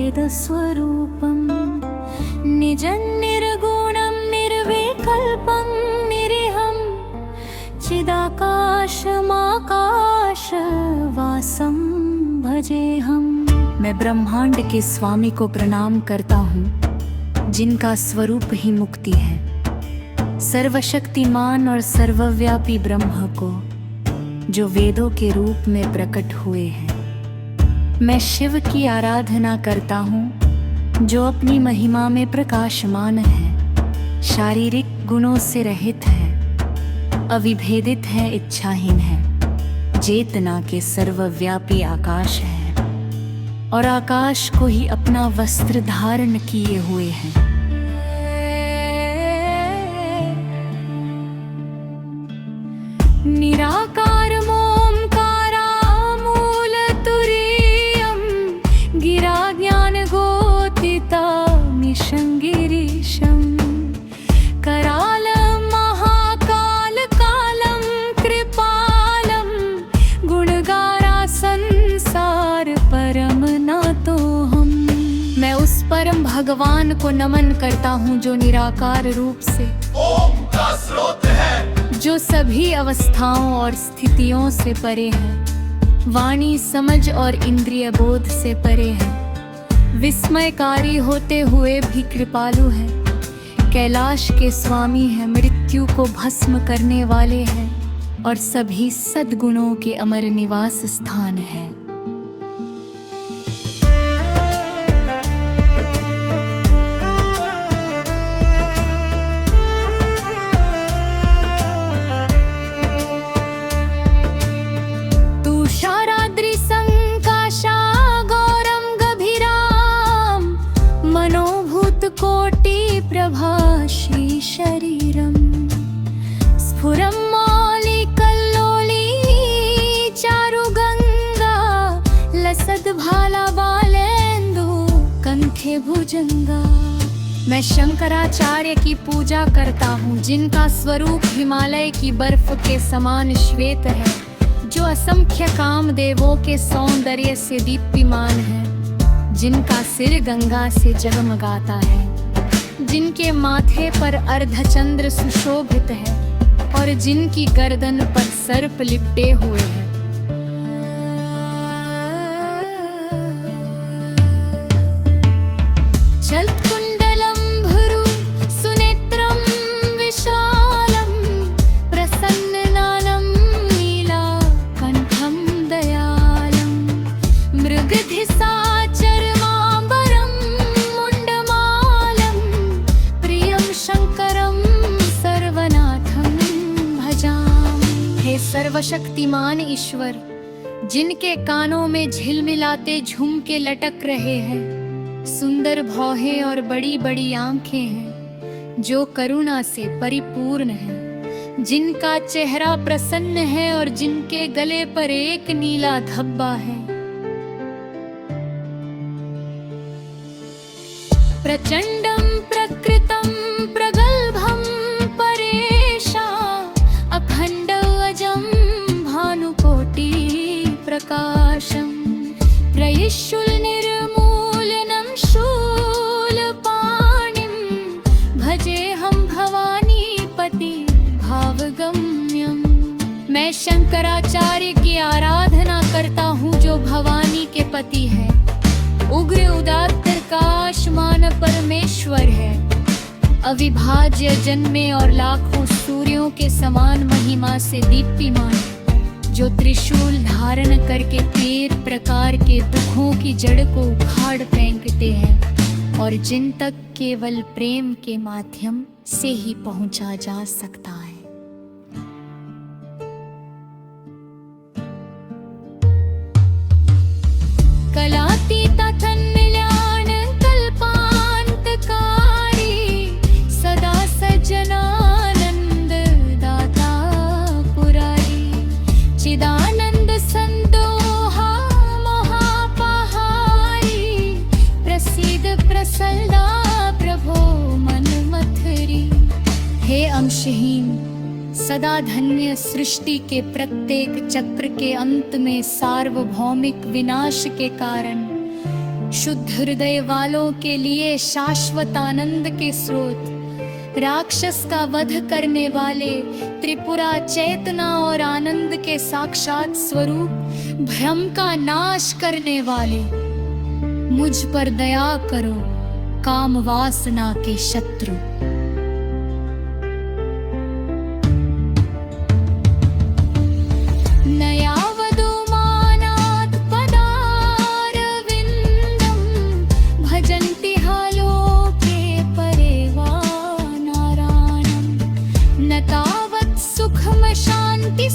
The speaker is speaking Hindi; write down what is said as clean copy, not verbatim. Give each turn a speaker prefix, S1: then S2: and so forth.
S1: वेदस्वरूपं निजं निर्गुणं निर्विकल्पं निरीहं चिदाकाशमाकाशवासं भजेऽहम्। मैं ब्रह्मांड के स्वामी को प्रणाम करता हूँ, जिनका स्वरूप ही मुक्ति है, सर्वशक्तिमान और सर्वव्यापी ब्रह्म को, जो वेदों के रूप में प्रकट हुए हैं। मैं शिव की आराधना करता हूँ, जो अपनी महिमा में प्रकाशमान है, शारीरिक गुणों से रहित है, अविभेदित है, इच्छाहीन है, चेतना के सर्वव्यापी आकाश है और आकाश को ही अपना वस्त्र धारण किए हुए हैं। निराकार मोमकारामूल तुरीयं गिरा ज्ञान गोतिता निशंगिरीशं करालं महाकाल कालं कृपालं गुणगारा संसार परम नातो हम। मैं उस परम भगवान को नमन करता हूँ, जो निराकार रूप से
S2: ओम का स्रोत है,
S1: जो सभी अवस्थाओं और स्थितियों से परे है, वाणी समझ और इंद्रिय बोध से परे है, विस्मयकारी होते हुए भी कृपालु है, कैलाश के स्वामी है, मृत्यु को भस्म करने वाले हैं और सभी सद्गुणों के अमर निवास स्थान है। कोटि प्रभाशी शरीरं स्फुरं मौलिकल्लोली चारुगंगा लसद्भाला बालेन्दु कंठे भुजंगा। मैं शंकराचार्य की पूजा करता हूँ, जिनका स्वरूप हिमालय की बर्फ के समान श्वेत है, जो असंख्य कामदेवों के सौंदर्य से दीप्तिमान है, जिनका सिर गंगा से जगमगाता है, जिनके माथे पर अर्धचंद्र सुशोभित है और जिनकी गर्दन पर सर्प लिपटे हुए हैं। जलकुंडलं भुरु सुनेत्रं विशालं प्रसन्ननानं नीलाकण्ठं दयालं मृगधिसा सर्वशक्तिमान ईश्वर, जिनके कानों में झिलमिलाते झुमके लटक रहे हैं, सुंदर भौहें और बड़ी बड़ी आंखें हैं, जो करुणा से परिपूर्ण हैं, जिनका चेहरा प्रसन्न है और जिनके गले पर एक नीला धब्बा है। प्रचंडं प्रकृतं प्रगल्भं परेशा अखंड भानुकोटि प्रकाशं त्रयीशूल निर्मूलनं शूलपाणिं भजेऽहं भवानीपति भावगम्यं। मैं शंकराचार्य की आराधना करता हूँ, जो भवानी के पति है, उग्र उदात्त प्रकाशमान परमेश्वर है, अविभाज्य जन्मे और लाखों सूर्यों के समान महिमा से दीप्तिमान, जो त्रिशूल धारण करके 13 प्रकार के दुखों की जड़ को उखाड़ फेंकते हैं और जिन तक केवल प्रेम के माध्यम से ही पहुंचा जा सकता है। कलातीता तन्मिल्यान कल्पांतकारी सदा सज्जनानंद दाता पुरारी चिदानंद संदोहा महापहारी प्रसिद्ध प्रसन्ना प्रभो मनमथरी। हे अंशहीन, सदा धन्य सृष्टि के प्रत्येक चक्र के अंत में सार्वभौमिक विनाश के कारण शुद्ध हृदय वालों के लिए शाश्वत आनंद के स्रोत, राक्षस का वध करने वाले, त्रिपुरा चेतना और आनंद के साक्षात स्वरूप, भ्रम का नाश करने वाले, मुझ पर दया करो काम वासना के शत्रु। नयावदुमानात् पदारविन्दं भजन्ति हालोके परेवा नारायणं, न तावत् सुखम शान्ति